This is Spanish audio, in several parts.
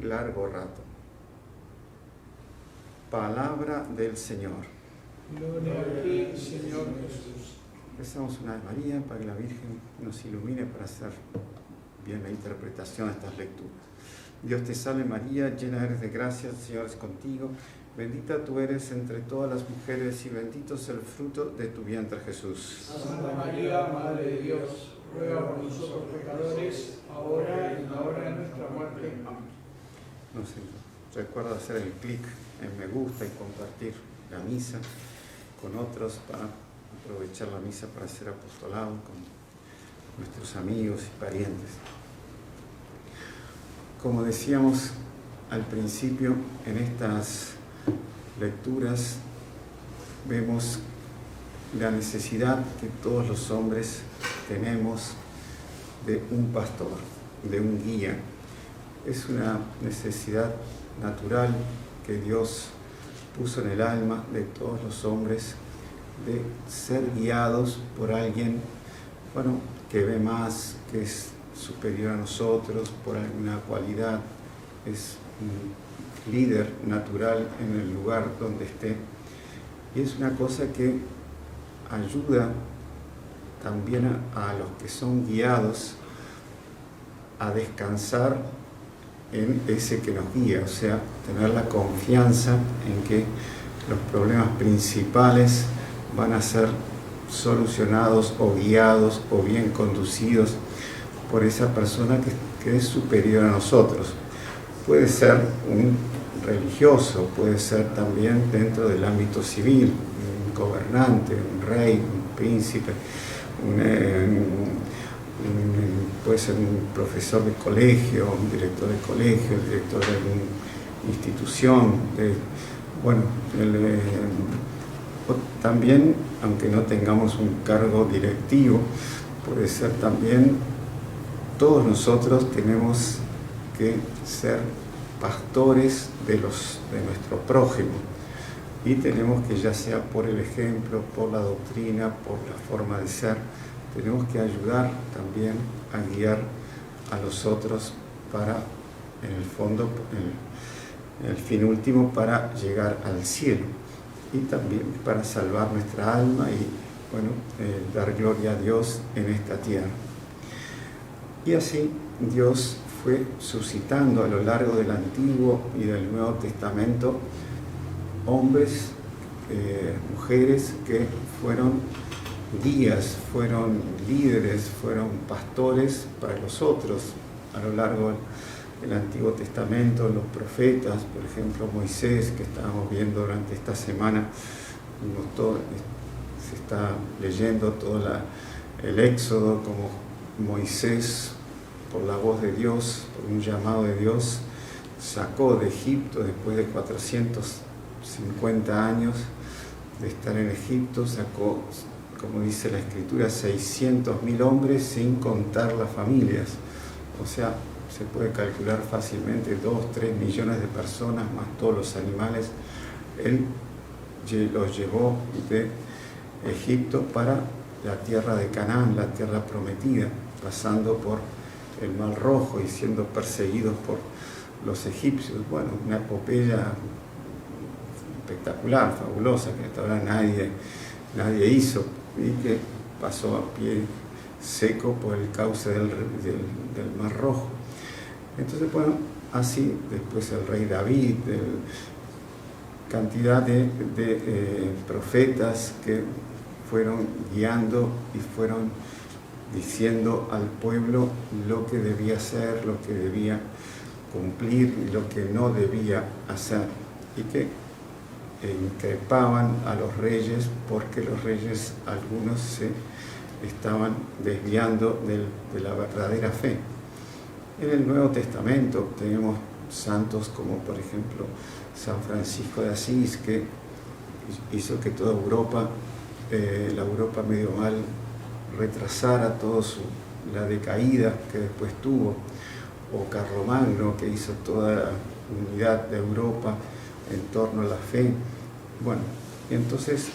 largo rato. Palabra del Señor. Gloria a ti, Señor Jesús. Rezamos una Ave María para que la Virgen nos ilumine para hacer bien la interpretación de estas lecturas. Dios te salve María, llena eres de gracia, el Señor es contigo. Bendita tú eres entre todas las mujeres y bendito es el fruto de tu vientre Jesús. Santa María, Madre de Dios, ruega por nosotros pecadores, ahora y en la hora de nuestra muerte. Amén. No sé, recuerda hacer el clic en me gusta y compartir la misa con otros para aprovechar la misa para hacer apostolado con nuestros amigos y parientes. Como decíamos al principio, en estas lecturas vemos la necesidad que todos los hombres tenemos de un pastor, de un guía. Es una necesidad natural que Dios puso en el alma de todos los hombres de ser guiados por alguien, que ve más, que es superior a nosotros, por alguna cualidad, es un líder natural en el lugar donde esté. Y es una cosa que ayuda también a los que son guiados a descansar en ese que nos guía, o sea, tener la confianza en que los problemas principales van a ser solucionados o guiados o bien conducidos por esa persona que es superior a nosotros. Puede ser un religioso, puede ser también dentro del ámbito civil, un gobernante, un rey, un príncipe, puede ser un profesor de colegio, un director de colegio, el director de alguna institución. También, aunque no tengamos un cargo directivo, puede ser también, todos nosotros tenemos que ser pastores de nuestro prójimo. Y tenemos que, ya sea por el ejemplo, por la doctrina, por la forma de ser, tenemos que ayudar también a guiar a los otros para, en el fondo, el fin último, para llegar al cielo y también para salvar nuestra alma y dar gloria a Dios en esta tierra. Y así Dios fue suscitando a lo largo del Antiguo y del Nuevo Testamento hombres, mujeres que fueron guías, fueron líderes, fueron pastores para los otros. A lo largo del Antiguo Testamento, los profetas, por ejemplo Moisés, que estábamos viendo durante esta semana, se está leyendo todo el Éxodo, como Moisés, por la voz de Dios, por un llamado de Dios, sacó de Egipto después de 450 años de estar en Egipto, sacó, como dice la Escritura, 600.000 hombres sin contar las familias. O sea, se puede calcular fácilmente 2-3 millones de personas, más todos los animales. Él los llevó de Egipto para la tierra de Canaán, la tierra prometida, pasando por el Mar Rojo y siendo perseguidos por los egipcios. Bueno, una epopeya espectacular, fabulosa, que hasta ahora nadie hizo, y que pasó a pie seco por el cauce del Mar Rojo. Entonces, así después el rey David, cantidad de profetas que fueron guiando y fueron diciendo al pueblo lo que debía hacer, lo que debía cumplir y lo que no debía hacer, y que increpaban a los reyes porque los reyes, algunos, se estaban desviando de la verdadera fe. En el Nuevo Testamento tenemos santos como, por ejemplo, San Francisco de Asís, que hizo que toda Europa, la Europa medieval, retrasara toda la decaída que después tuvo, o Carlomagno, que hizo toda la unidad de Europa en torno a la fe. Bueno, entonces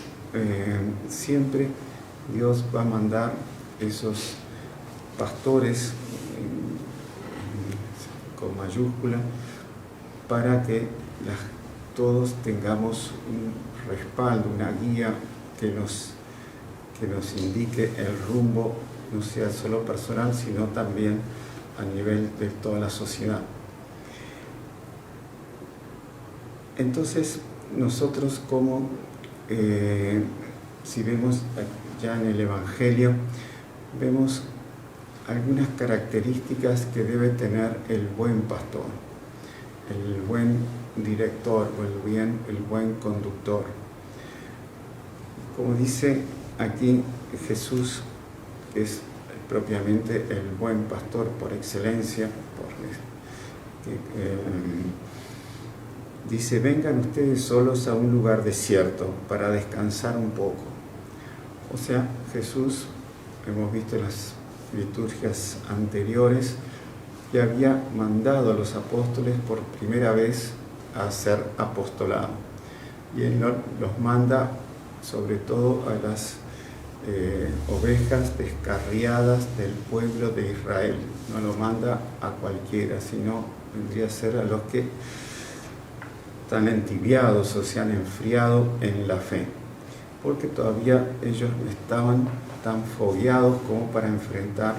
siempre Dios va a mandar esos pastores con mayúscula para que todos tengamos un respaldo, una guía que nos indique el rumbo, no sea solo personal, sino también a nivel de toda la sociedad. Entonces, nosotros como, si vemos ya en el Evangelio, vemos algunas características que debe tener el buen pastor, el buen director o el buen conductor. Como dice aquí Jesús, que es propiamente el buen pastor por excelencia, dice: vengan ustedes solos a un lugar desierto para descansar un poco. O sea, Jesús, hemos visto en las liturgias anteriores, que había mandado a los apóstoles por primera vez a hacer apostolado. Y Él los manda sobre todo a las ovejas descarriadas del pueblo de Israel. No lo manda a cualquiera, sino vendría a ser a los que están entibiados o se han enfriado en la fe, porque todavía ellos no estaban tan fogueados como para enfrentar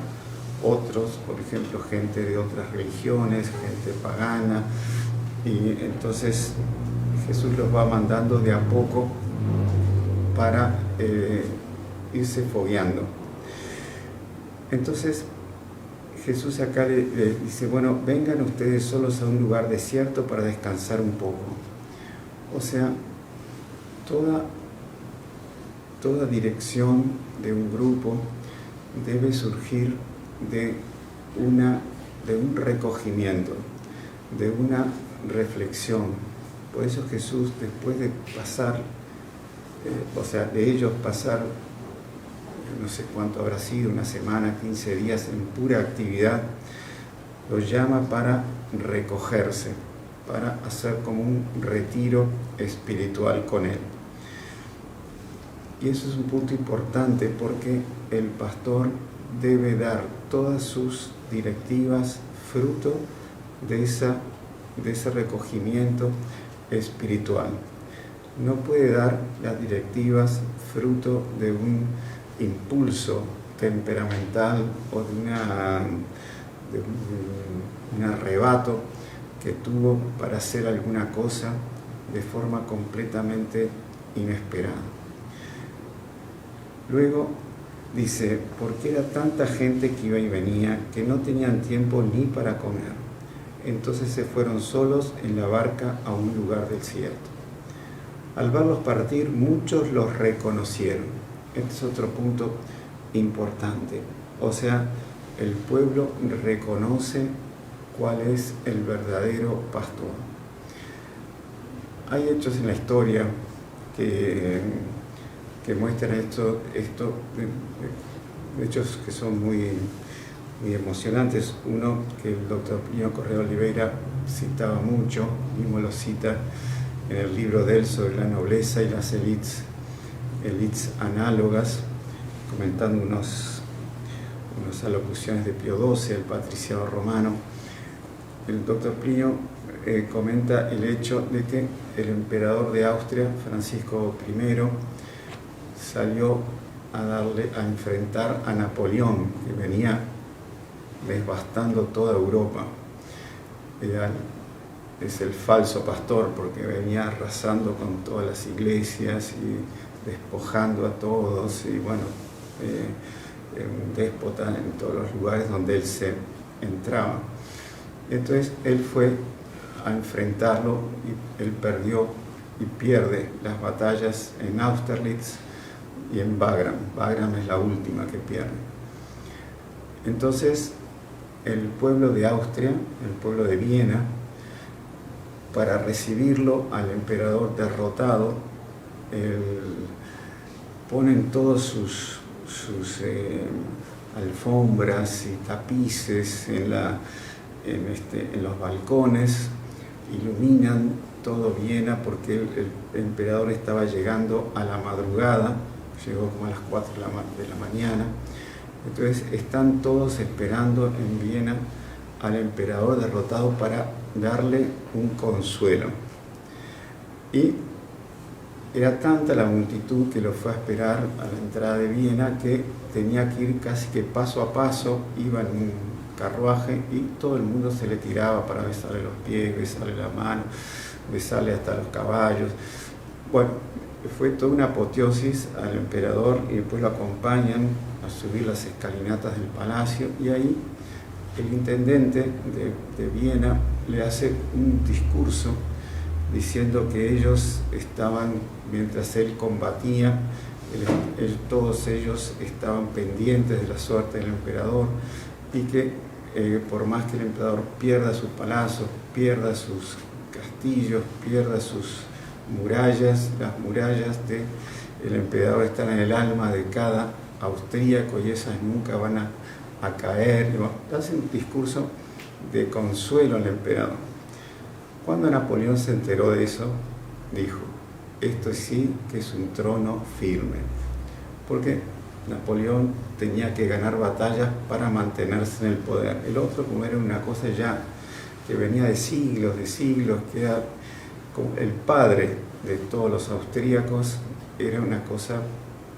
otros, por ejemplo, gente de otras religiones, gente pagana, y entonces Jesús los va mandando de a poco para irse fogueando. Entonces Jesús acá le dice: bueno, vengan ustedes solos a un lugar desierto para descansar un poco. O sea, toda dirección de un grupo debe surgir de un recogimiento, de una reflexión. Por eso Jesús, después de pasar, de ellos pasar, no sé cuánto habrá sido, una semana, 15 días en pura actividad, los llama para recogerse, para hacer como un retiro espiritual con Él. Y eso es un punto importante, porque el pastor debe dar todas sus directivas fruto de ese recogimiento espiritual. No puede dar las directivas fruto de un impulso temperamental o de un arrebato que tuvo para hacer alguna cosa de forma completamente inesperada. Luego dice: porque era tanta gente que iba y venía que no tenían tiempo ni para comer. Entonces se fueron solos en la barca a un lugar desierto. Al verlos partir, muchos los reconocieron. Este es otro punto importante. O sea, el pueblo reconoce cuál es el verdadero pastor. Hay hechos en la historia que muestran esto hechos que son muy emocionantes. Uno que el doctor Plinio Correa Oliveira citaba mucho, mismo lo cita en el libro de él sobre la nobleza y las élites análogas, comentando unas alocuciones de Pío XII, el patriciado romano. El doctor Plinio comenta el hecho de que el emperador de Austria, Francisco I, salió a enfrentar a Napoleón, que venía devastando toda Europa. Es el falso pastor, porque venía arrasando con todas las iglesias y despojando a todos, y bueno, un déspota en todos los lugares donde él se entraba. Entonces él fue a enfrentarlo y él perdió y pierde las batallas en Austerlitz y en Wagram. Wagram es la última que pierde. Entonces el pueblo de Austria, el pueblo de Viena, para recibirlo al emperador derrotado, ponen todos sus alfombras y tapices en los balcones, iluminan todo Viena, porque el emperador estaba llegando a la madrugada, llegó como a las 4 de la mañana. Entonces están todos esperando en Viena al emperador derrotado para darle un consuelo. Y era tanta la multitud que lo fue a esperar a la entrada de Viena que tenía que ir casi que paso a paso, iba en un carruaje y todo el mundo se le tiraba para besarle los pies, besarle la mano, besarle hasta los caballos. Bueno, fue toda una apoteosis al emperador y después lo acompañan a subir las escalinatas del palacio y ahí el intendente de Viena le hace un discurso diciendo que ellos estaban, mientras él combatía, todos ellos estaban pendientes de la suerte del emperador y que por más que el emperador pierda sus palacios, pierda sus castillos, pierda sus murallas, las murallas del emperador están en el alma de cada austríaco y esas nunca van a caer. Hace un discurso de consuelo al emperador. Cuando Napoleón se enteró de eso, dijo: esto sí que es un trono firme, porque Napoleón tenía que ganar batallas para mantenerse en el poder. El otro, como era una cosa ya que venía de siglos, que era como el padre de todos los austríacos, era una cosa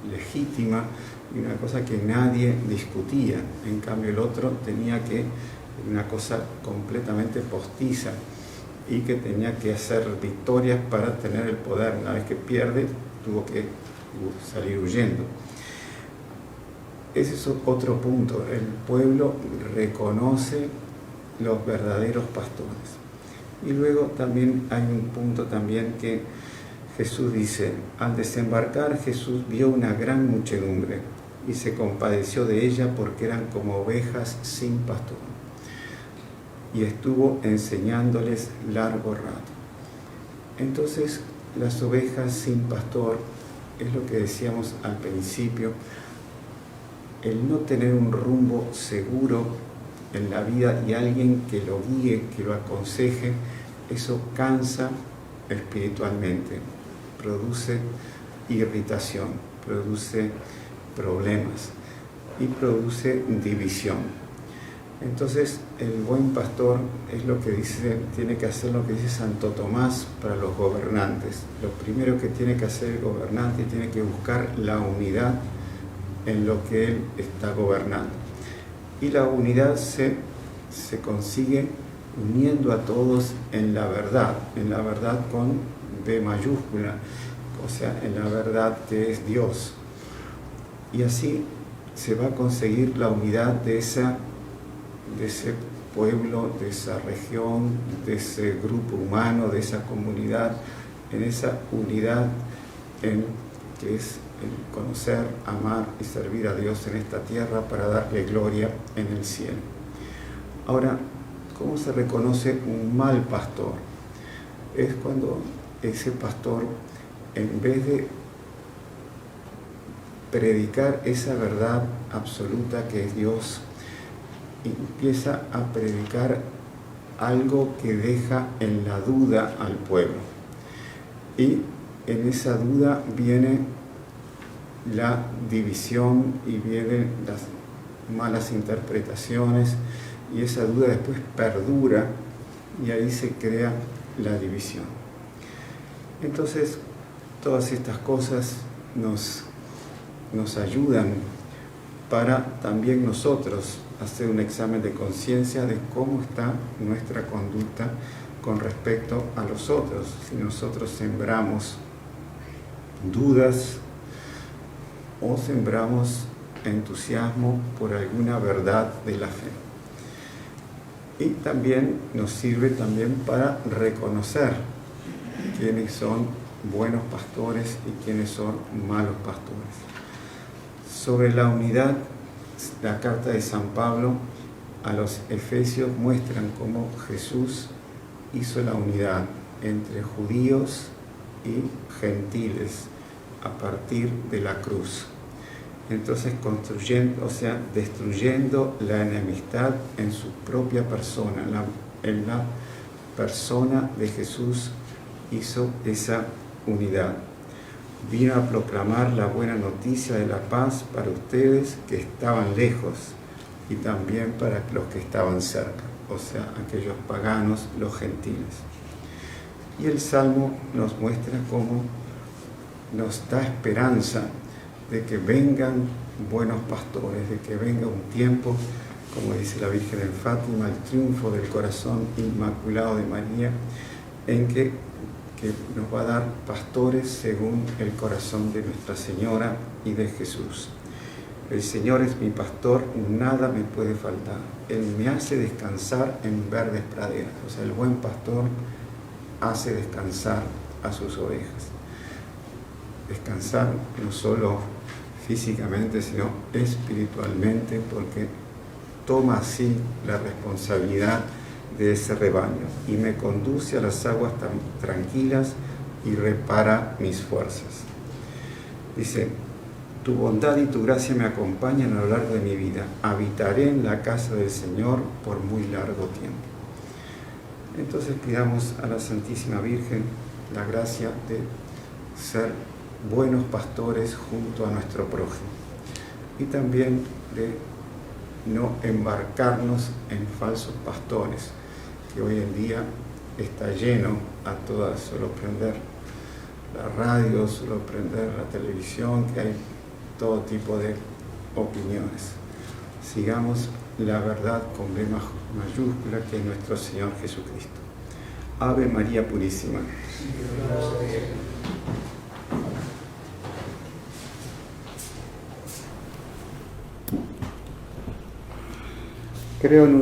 legítima y una cosa que nadie discutía. En cambio el otro tenía que, una cosa completamente postiza, y que tenía que hacer victorias para tener el poder. Una vez que pierde, tuvo que salir huyendo. Ese es otro punto. El pueblo reconoce los verdaderos pastores. Y luego también hay un punto también que Jesús dice: al desembarcar Jesús vio una gran muchedumbre y se compadeció de ella porque eran como ovejas sin pastor. Y estuvo enseñándoles largo rato. Entonces, las ovejas sin pastor es lo que decíamos al principio, el no tener un rumbo seguro en la vida y alguien que lo guíe, que lo aconseje, eso cansa espiritualmente, produce irritación, produce problemas y produce división. Entonces, el buen pastor es lo que dice, tiene que hacer lo que dice Santo Tomás para los gobernantes. Lo primero que tiene que hacer el gobernante, tiene que buscar la unidad en lo que él está gobernando. Y la unidad se consigue uniendo a todos en la verdad con B mayúscula, o sea, en la verdad que es Dios. Y así se va a conseguir la unidad de ese pueblo, de esa región, de ese grupo humano, de esa comunidad, en esa unidad que es el conocer, amar y servir a Dios en esta tierra para darle gloria en el cielo. Ahora, ¿cómo se reconoce un mal pastor? Es cuando ese pastor, en vez de predicar esa verdad absoluta que es Dios, empieza a predicar algo que deja en la duda al pueblo. Y en esa duda viene la división y vienen las malas interpretaciones, y esa duda después perdura y ahí se crea la división. Entonces, todas estas cosas nos ayudan para también nosotros hacer un examen de conciencia de cómo está nuestra conducta con respecto a los otros. Si nosotros sembramos dudas o sembramos entusiasmo por alguna verdad de la fe. Y también nos sirve también para reconocer quiénes son buenos pastores y quiénes son malos pastores. Sobre la unidad, la carta de San Pablo a los Efesios muestran cómo Jesús hizo la unidad entre judíos y gentiles a partir de la cruz. Entonces destruyendo la enemistad en su propia persona, en la persona de Jesús hizo esa unidad. Vino a proclamar la buena noticia de la paz para ustedes que estaban lejos y también para los que estaban cerca. o sea, aquellos paganos, los gentiles. Y el Salmo nos muestra cómo nos da esperanza de que vengan buenos pastores, de que venga un tiempo, como dice la Virgen en Fátima, el triunfo del corazón inmaculado de María, en que nos va a dar pastores según el corazón de Nuestra Señora y de Jesús. El Señor es mi pastor, nada me puede faltar. Él me hace descansar en verdes praderas. O sea, el buen pastor hace descansar a sus ovejas. Descansar no solo físicamente, sino espiritualmente, porque toma así la responsabilidad de ese rebaño y me conduce a las aguas tan tranquilas y repara mis fuerzas. Dice, tu bondad y tu gracia me acompañan a lo largo de mi vida. Habitaré en la casa del Señor por muy largo tiempo. Entonces pidamos a la Santísima Virgen la gracia de ser buenos pastores junto a nuestro prójimo y también de no embarcarnos en falsos pastores, que hoy en día está lleno a todas, solo prender la radio, solo prender la televisión, que hay todo tipo de opiniones. Sigamos la verdad con B mayúscula, que es nuestro Señor Jesucristo. Ave María Purísima. Creo en un